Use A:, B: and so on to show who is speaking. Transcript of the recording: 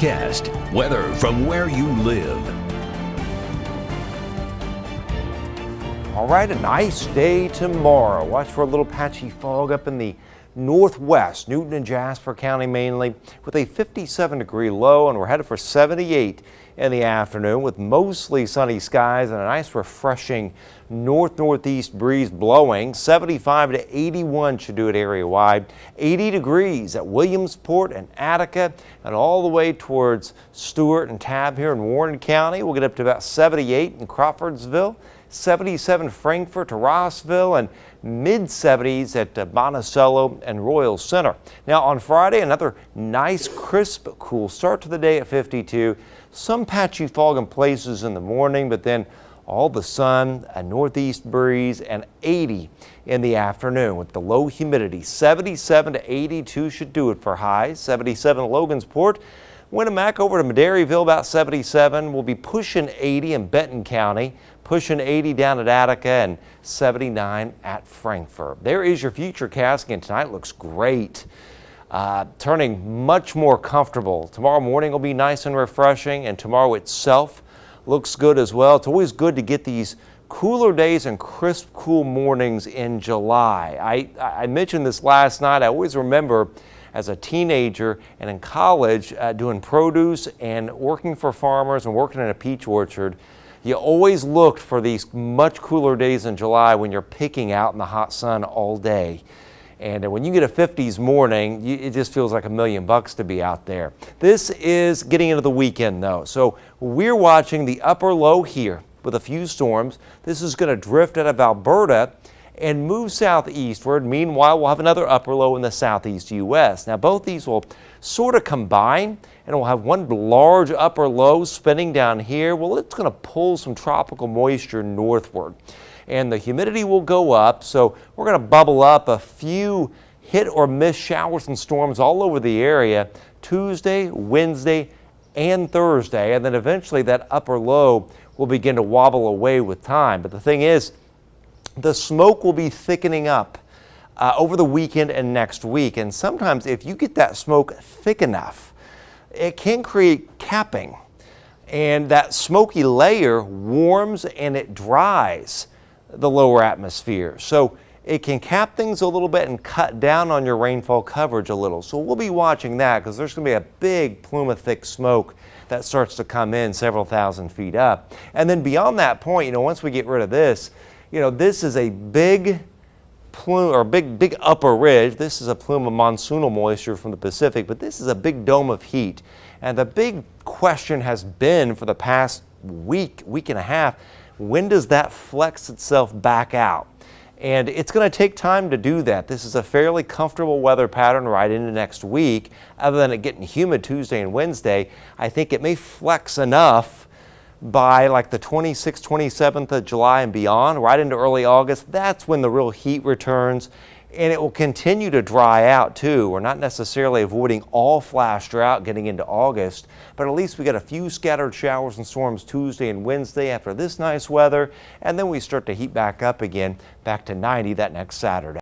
A: Forecast. Weather from where you live.
B: All right, a nice day tomorrow. Watch for a little patchy fog up in the northwest, Newton and Jasper County mainly, with a 57-degree low, and we're headed for 78 in the afternoon with mostly sunny skies and a nice refreshing northeast breeze blowing. 75 to 81 should do it area-wide. 80 degrees at Williamsport and Attica, and all the way towards Stewart and Tabb here in Warren County. We'll get up to about 78 in Crawfordsville. 77 Frankfort to Rossville, and mid-70s at Monticello and Royal Center. Now on Friday, another nice crisp cool start to the day at 52. Some patchy fog in places in the morning, but then all the sun, a northeast breeze, and 80 in the afternoon with the low humidity. 77 to 82 should do it for highs. 77 Logansport. Winamac over to Maderryville about 77. We'll be pushing 80 in Benton County, pushing 80 down at Attica, and 79 at Frankfort. There is your futurecast again. Tonight looks great. Turning much more comfortable. Tomorrow morning will be nice and refreshing, and tomorrow itself looks good as well. It's always good to get these cooler days and crisp, cool mornings in July. I mentioned this last night. I always remember as a teenager and in college doing produce and working for farmers and working in a peach orchard. You always looked for these much cooler days in July when you're picking out in the hot sun all day. And when you get a 50s morning, it just feels like $1 million to be out there. This is getting into the weekend though. So we're watching the upper low here with a few storms. This is going to drift out of Alberta and move southeastward. Meanwhile, we'll have another upper low in the southeast U.S. Now, both these will sort of combine, and we'll have one large upper low spinning down here. Well, it's going to pull some tropical moisture northward, and the humidity will go up. So we're going to bubble up a few hit or miss showers and storms all over the area Tuesday, Wednesday, and Thursday, and then eventually that upper low will begin to wobble away with time. But the thing is, the smoke will be thickening up over the weekend and next week. And sometimes if you get that smoke thick enough, it can create capping. And that smoky layer warms and it dries the lower atmosphere. So it can cap things a little bit and cut down on your rainfall coverage a little. So we'll be watching that because there's going to be a big plume of thick smoke that starts to come in several thousand feet up. And then beyond that point, once we get rid of this, this is a big plume or big upper ridge. This is a plume of monsoonal moisture from the Pacific, but this is a big dome of heat. And the big question has been for the past week and a half, when does that flex itself back out? And it's going to take time to do that. This is a fairly comfortable weather pattern right into next week. Other than it getting humid Tuesday and Wednesday, I think it may flex enough by like the 26th, 27th of July and beyond, right into early August. That's when the real heat returns, and it will continue to dry out too. We're not necessarily avoiding all flash drought getting into August, but at least we got a few scattered showers and storms Tuesday and Wednesday after this nice weather, and then we start to heat back up again, back to 90 that next Saturday.